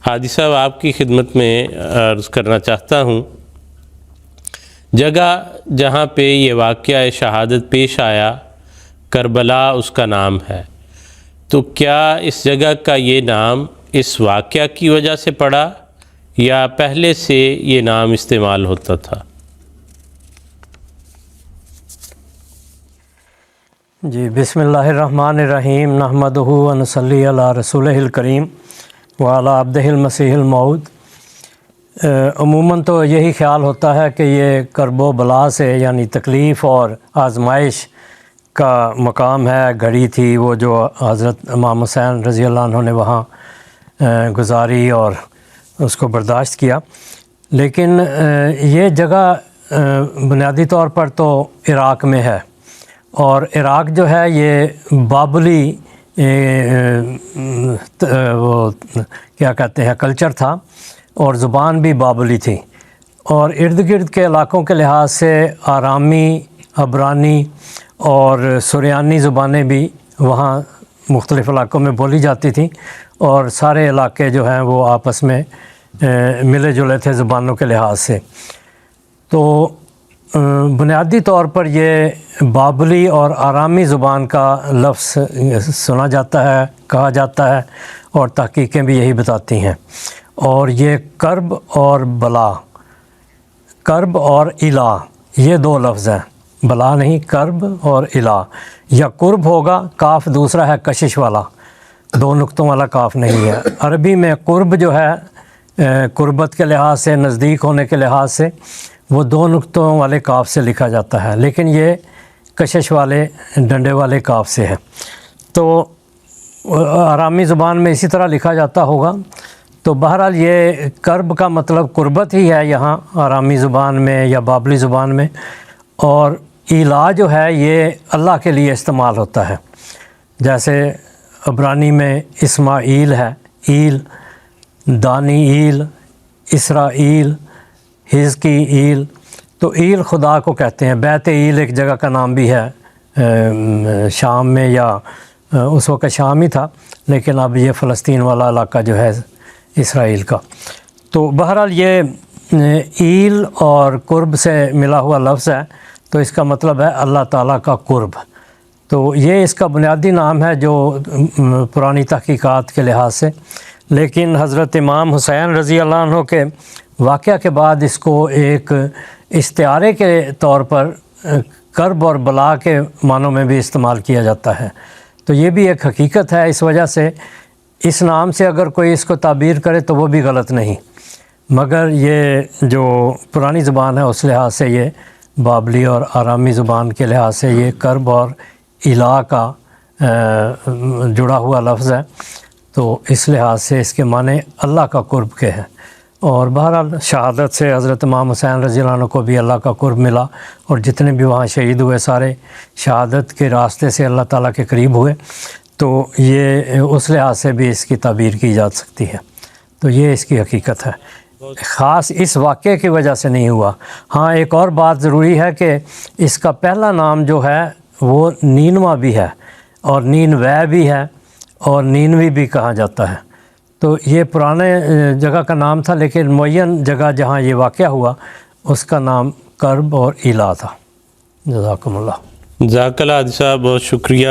حاجی صاحب آپ کی خدمت میں عرض کرنا چاہتا ہوں، جگہ جہاں پہ یہ واقعہ شہادت پیش آیا کربلا اس کا نام ہے، تو کیا اس جگہ کا یہ نام اس واقعہ کی وجہ سے پڑا یا پہلے سے یہ نام استعمال ہوتا تھا؟ جی، بسم اللہ الرحمن الرحیم، نحمدہ و نصلی علی رسولہ الکریم وعلی عبدہ المسیح الموعود۔ عموماً تو یہی خیال ہوتا ہے کہ یہ کرب و بلا سے یعنی تکلیف اور آزمائش کا مقام ہے، گھڑی تھی وہ جو حضرت امام حسین رضی اللہ عنہ نے وہاں گزاری اور اس کو برداشت کیا، لیکن یہ جگہ بنیادی طور پر تو عراق میں ہے، اور عراق جو ہے یہ بابلی وہ کیا کہتے ہیں کلچر تھا، اور زبان بھی بابلی تھی، اور ارد گرد کے علاقوں کے لحاظ سے آرامی، عبرانی اور سریانی زبانیں بھی وہاں مختلف علاقوں میں بولی جاتی تھیں، اور سارے علاقے جو ہیں وہ آپس میں ملے جلے تھے زبانوں کے لحاظ سے۔ تو بنیادی طور پر یہ بابلی اور آرامی زبان کا لفظ سنا جاتا ہے، کہا جاتا ہے، اور تحقیقیں بھی یہی بتاتی ہیں۔ اور یہ کرب اور بلا، کرب اور الا، یہ دو لفظ ہیں، بلا نہیں، کرب اور الا۔ یا قرب ہوگا، کاف دوسرا ہے کشش والا، دو نقطوں والا کاف نہیں ہے۔ عربی میں قرب جو ہے قربت کے لحاظ سے، نزدیک ہونے کے لحاظ سے، وہ دو نقطوں والے کاف سے لکھا جاتا ہے، لیکن یہ کشش والے ڈنڈے والے کاف سے ہے۔ تو آرامی زبان میں اسی طرح لکھا جاتا ہوگا۔ تو بہرحال یہ کرب کا مطلب قربت ہی ہے یہاں آرامی زبان میں یا بابلی زبان میں، اور ایلا جو ہے یہ اللہ کے لیے استعمال ہوتا ہے، جیسے عبرانی میں اسماعیل ہے، ایل، دانی ایل، اسرائیل، حزقی ایل۔ تو ایل خدا کو کہتے ہیں۔ بیت ایل ایک جگہ کا نام بھی ہے شام میں، یا اس وقت شام ہی تھا، لیکن اب یہ فلسطین والا علاقہ جو ہے اسرائیل کا۔ تو بہرحال یہ ایل اور قرب سے ملا ہوا لفظ ہے، تو اس کا مطلب ہے اللہ تعالیٰ کا قرب۔ تو یہ اس کا بنیادی نام ہے جو پرانی تحقیقات کے لحاظ سے، لیکن حضرت امام حسین رضی اللہ عنہ کے واقعہ کے بعد اس کو ایک استعارے کے طور پر کرب اور بلا کے معنوں میں بھی استعمال کیا جاتا ہے۔ تو یہ بھی ایک حقیقت ہے، اس وجہ سے اس نام سے اگر کوئی اس کو تعبیر کرے تو وہ بھی غلط نہیں، مگر یہ جو پرانی زبان ہے اس لحاظ سے یہ بابلی اور آرامی زبان کے لحاظ سے یہ کرب اور الا کا جڑا ہوا لفظ ہے، تو اس لحاظ سے اس کے معنی اللہ کا قرب کے ہیں۔ اور بہرحال شہادت سے حضرت امام حسین رضی اللہ عنہ کو بھی اللہ کا قرب ملا، اور جتنے بھی وہاں شہید ہوئے سارے شہادت کے راستے سے اللہ تعالیٰ کے قریب ہوئے، تو یہ اس لحاظ سے بھی اس کی تعبیر کی جا سکتی ہے۔ تو یہ اس کی حقیقت ہے، خاص اس واقعے کی وجہ سے نہیں ہوا۔ ہاں ایک اور بات ضروری ہے کہ اس کا پہلا نام جو ہے وہ نینوا بھی ہے، اور نینوے بھی ہے، اور نینوی بھی کہا جاتا ہے۔ تو یہ پرانے جگہ کا نام تھا، لیکن معین جگہ جہاں یہ واقعہ ہوا اس کا نام کرب اور الا تھا۔ جزاکم اللہ۔ جزاک اللہ حاجی صاحب، بہت شکریہ